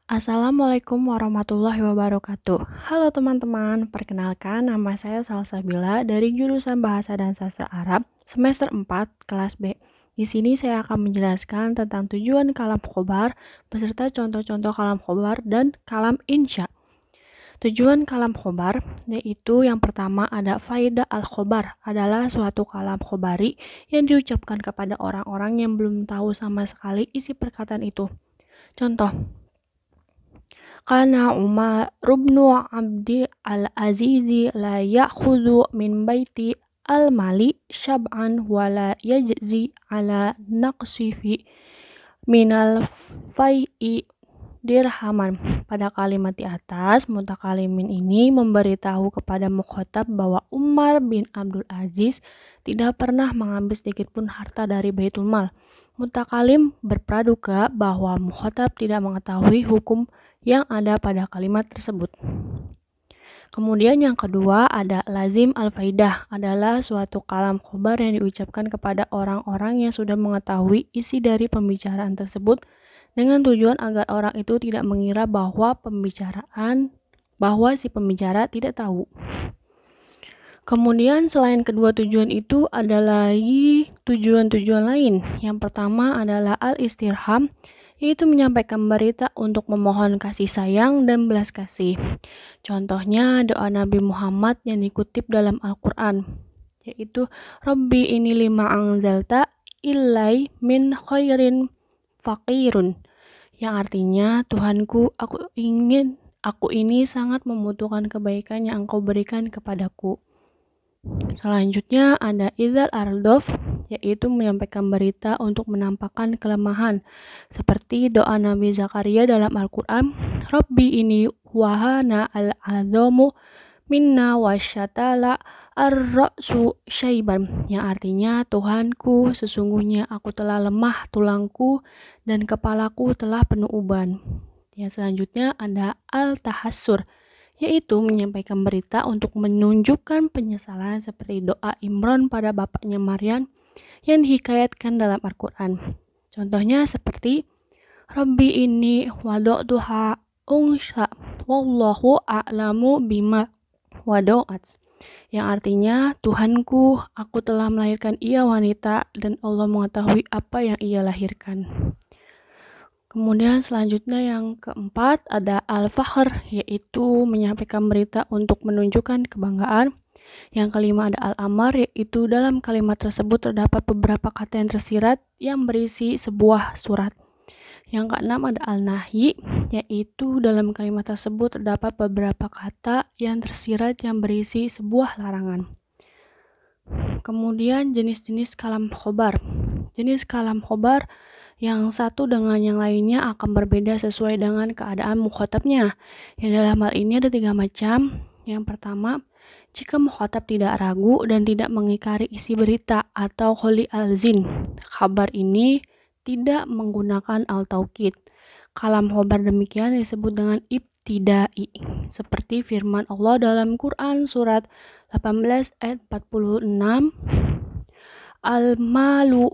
Assalamualaikum warahmatullahi wabarakatuh. Halo teman-teman, perkenalkan nama saya Salsabila dari jurusan Bahasa dan Sastra Arab semester 4 kelas B. Di sini saya akan menjelaskan tentang tujuan kalam khobar beserta contoh-contoh kalam khobar dan kalam insya. Tujuan kalam khobar yaitu yang pertama ada faedah al-khobar adalah suatu kalam khobari yang diucapkan kepada orang-orang yang belum tahu sama sekali isi perkataan itu. Contoh, Kana Umar ibnu Abdil Al-Azizi la ya'khudhu min baiti al-mali syab'an wa la yajzi ala naqsifi minal fai'i dirhaman. Pada kalimat di atas, mutakalimin ini memberitahu kepada mukhatab bahwa Umar bin Abdul Aziz tidak pernah mengambil sedikit pun harta dari Baitul Mal. Mutakalim berpraduga bahwa mukhatab tidak mengetahui hukum yang ada pada kalimat tersebut. Kemudian yang kedua ada lazim al-faidah adalah suatu kalam khobar yang diucapkan kepada orang-orang yang sudah mengetahui isi dari pembicaraan tersebut dengan tujuan agar orang itu tidak mengira bahwa si pembicara tidak tahu. Kemudian selain kedua tujuan itu ada lagi tujuan-tujuan lain. Yang pertama adalah al-istirham, yaitu menyampaikan berita untuk memohon kasih sayang dan belas kasih. Contohnya doa Nabi Muhammad yang dikutip dalam Al-Quran, yaitu Rabbi ini lima anzalta illai min khairin faqirun, yang artinya Tuhanku, aku ini sangat membutuhkan kebaikan yang Engkau berikan kepadaku. Selanjutnya ada idzal ardof, yaitu menyampaikan berita untuk menampakkan kelemahan, seperti doa Nabi Zakaria dalam Al-Quran, Rabbi ini wahana al-azomu minna wasyatala ar-ra'su syaiban, yang artinya Tuhanku, sesungguhnya aku telah lemah tulangku dan kepalaku telah penuh uban. Yang selanjutnya ada al-tahassur, yaitu menyampaikan berita untuk menunjukkan penyesalan seperti doa Imran pada bapaknya Maryam yang dihikayatkan dalam Al-Quran. Contohnya seperti Rabbi ini wadu'tuha unsa wallahu a'lamu bima wadu'at, yang artinya Tuhanku, aku telah melahirkan ia wanita dan Allah mengetahui apa yang ia lahirkan. Kemudian selanjutnya yang keempat ada al-fakhr, yaitu menyampaikan berita untuk menunjukkan kebanggaan. Yang kelima ada al-amar, yaitu dalam kalimat tersebut terdapat beberapa kata yang tersirat yang berisi sebuah surat. Yang keenam ada al-nahi, yaitu dalam kalimat tersebut terdapat beberapa kata yang tersirat yang berisi sebuah larangan. Kemudian jenis-jenis kalam khobar. Jenis kalam khobar yang satu dengan yang lainnya akan berbeda sesuai dengan keadaan mukhatabnya. Yang dalam hal ini ada 3 macam. Yang pertama, jika mukhatab tidak ragu dan tidak mengingkari isi berita atau kholi al-zin, kabar ini tidak menggunakan al-taukid. Kalam khobar demikian disebut dengan ibtidai, seperti firman Allah dalam Quran surat 18 ayat 46, al-malu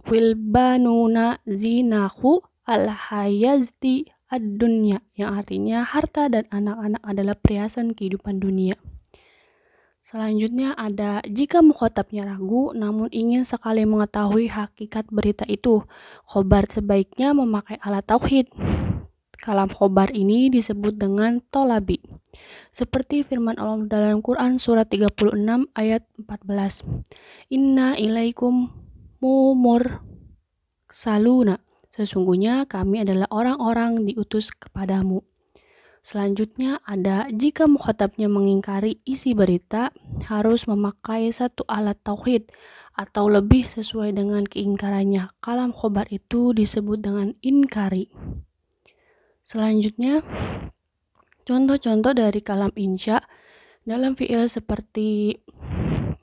wilbanuna zinahu al-hayati ad-dunya, yang artinya harta dan anak-anak adalah perhiasan kehidupan dunia. Selanjutnya ada jika mukhatabnya ragu namun ingin sekali mengetahui hakikat berita itu, khobar sebaiknya memakai alat tauhid. Kalam khobar ini disebut dengan tolabi, seperti firman Allah dalam Quran surat 36 ayat 14, Inna ilaikum mumur saluna, sesungguhnya kami adalah orang-orang diutus kepadamu. Selanjutnya ada jika mukhatabnya mengingkari isi berita, harus memakai satu alat tauhid atau lebih sesuai dengan keingkarannya. Kalam khobar itu disebut dengan inkari. Selanjutnya, contoh-contoh dari kalam insya dalam fi'il seperti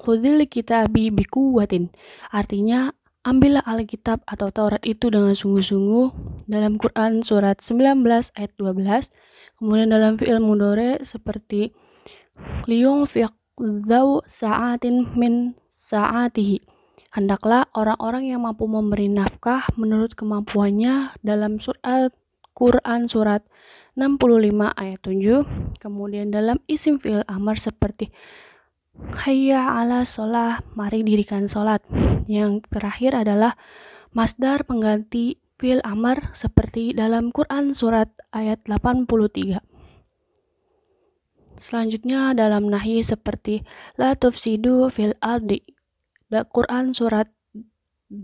khudhil kitabi biquwwatin, artinya ambillah Alkitab atau Taurat itu dengan sungguh-sungguh, dalam Quran surat 19 ayat 12. Kemudian dalam fi'il mudhari seperti liyunfiq dzau sa'atin min sa'atihi, hendaklah orang-orang yang mampu memberi nafkah menurut kemampuannya, dalam surat Quran surat 65 ayat 7. Kemudian dalam isim fi'il amar seperti hayya ala sholah, mari dirikan sholat. Yang terakhir adalah masdar pengganti fi'il amar seperti dalam Quran surat ayat 83. Selanjutnya dalam nahi seperti la tufsidu fil ardi. Quran surat 2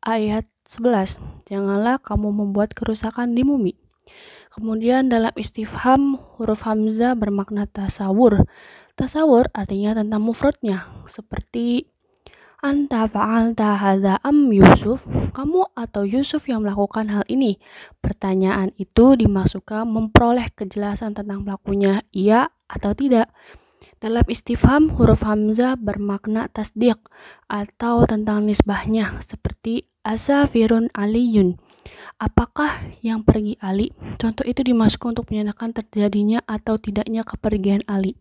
ayat 11. Janganlah kamu membuat kerusakan di bumi. Kemudian dalam istifham huruf hamzah bermakna tasawur. Tasawur artinya tentang mufradnya seperti anta fa'alta hadza am Yusuf, kamu atau Yusuf yang melakukan hal ini. Pertanyaan itu dimaksudkan memperoleh kejelasan tentang pelakunya, iya atau tidak. Dalam istifham huruf hamzah bermakna tasdiq atau tentang nisbahnya seperti asafirun aliyun. Apakah yang pergi Ali? Contoh itu dimasukkan untuk menyatakan terjadinya atau tidaknya kepergian Ali.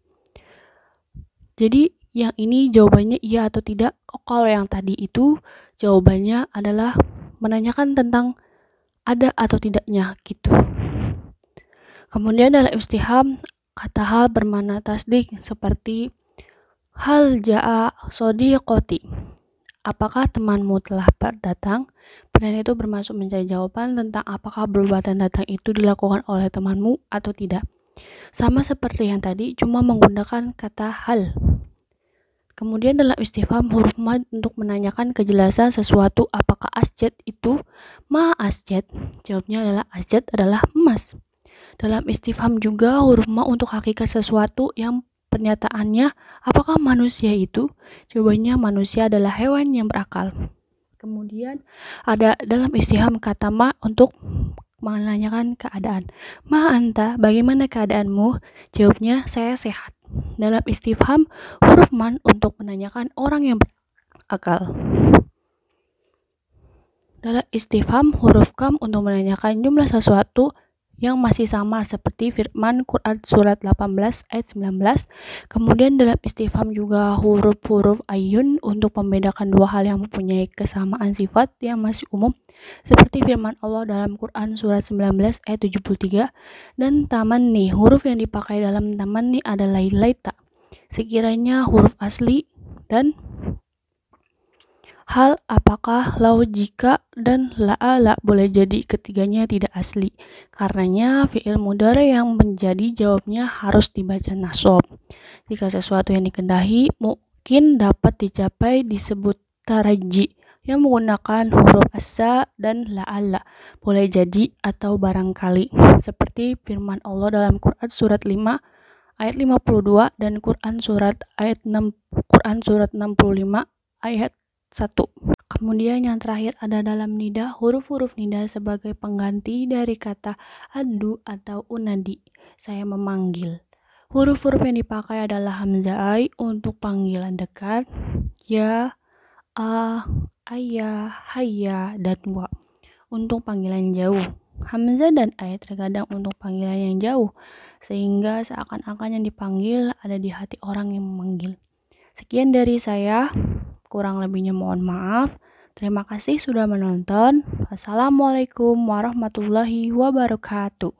Jadi yang ini jawabannya iya atau tidak. Kalau yang tadi itu jawabannya adalah menanyakan tentang ada atau tidaknya gitu. Kemudian dalam istifham kata hal bermakna tasdik seperti hal jaa sodiqoti. Apakah temanmu telah datang? Pertanyaan itu bermaksud mencari jawaban tentang apakah perbuatan datang itu dilakukan oleh temanmu atau tidak. Sama seperti yang tadi, cuma menggunakan kata hal. Kemudian dalam istifham huruf mad untuk menanyakan kejelasan sesuatu apakah asjad itu ma asjad. Jawabnya adalah asjad adalah emas. Dalam istifham juga huruf ma untuk hakikat sesuatu yang pernyataannya apakah manusia itu? Jawabannya manusia adalah hewan yang berakal. Kemudian ada dalam istifham kata ma untuk menanyakan keadaan. Ma anta, bagaimana keadaanmu? Jawabnya saya sehat. Dalam istifham huruf man untuk menanyakan orang yang berakal. Dalam istifham huruf kam untuk menanyakan jumlah sesuatu yang masih samar seperti firman Quran surat 18 ayat 19. Kemudian dalam istifham juga huruf-huruf ayun untuk membedakan dua hal yang mempunyai kesamaan sifat yang masih umum seperti firman Allah dalam Quran surat 19 ayat 73. Dan tamanni, huruf yang dipakai dalam tamanni adalah laita sekiranya huruf asli dan hal apakah lau jika dan la'ala boleh jadi ketiganya tidak asli. Karenanya fi'il mudhari yang menjadi jawabnya harus dibaca nasab. Jika sesuatu yang dikehendaki mungkin dapat dicapai disebut taraji yang menggunakan huruf asa dan la'ala boleh jadi atau barangkali seperti firman Allah dalam Quran surat 5 ayat 52 dan Quran surat 65 ayat 1. Kemudian yang terakhir ada dalam nida, huruf-huruf nida sebagai pengganti dari kata adu atau unadi, saya memanggil. Huruf-huruf yang dipakai adalah hamzah ai untuk panggilan dekat, ya, a, ayah, hayya, dan wa untuk panggilan jauh. Hamzah dan ai terkadang untuk panggilan yang jauh, sehingga seakan-akan yang dipanggil ada di hati orang yang memanggil. Sekian dari saya. Kurang lebihnya mohon maaf. Terima kasih sudah menonton. Wassalamualaikum warahmatullahi wabarakatuh.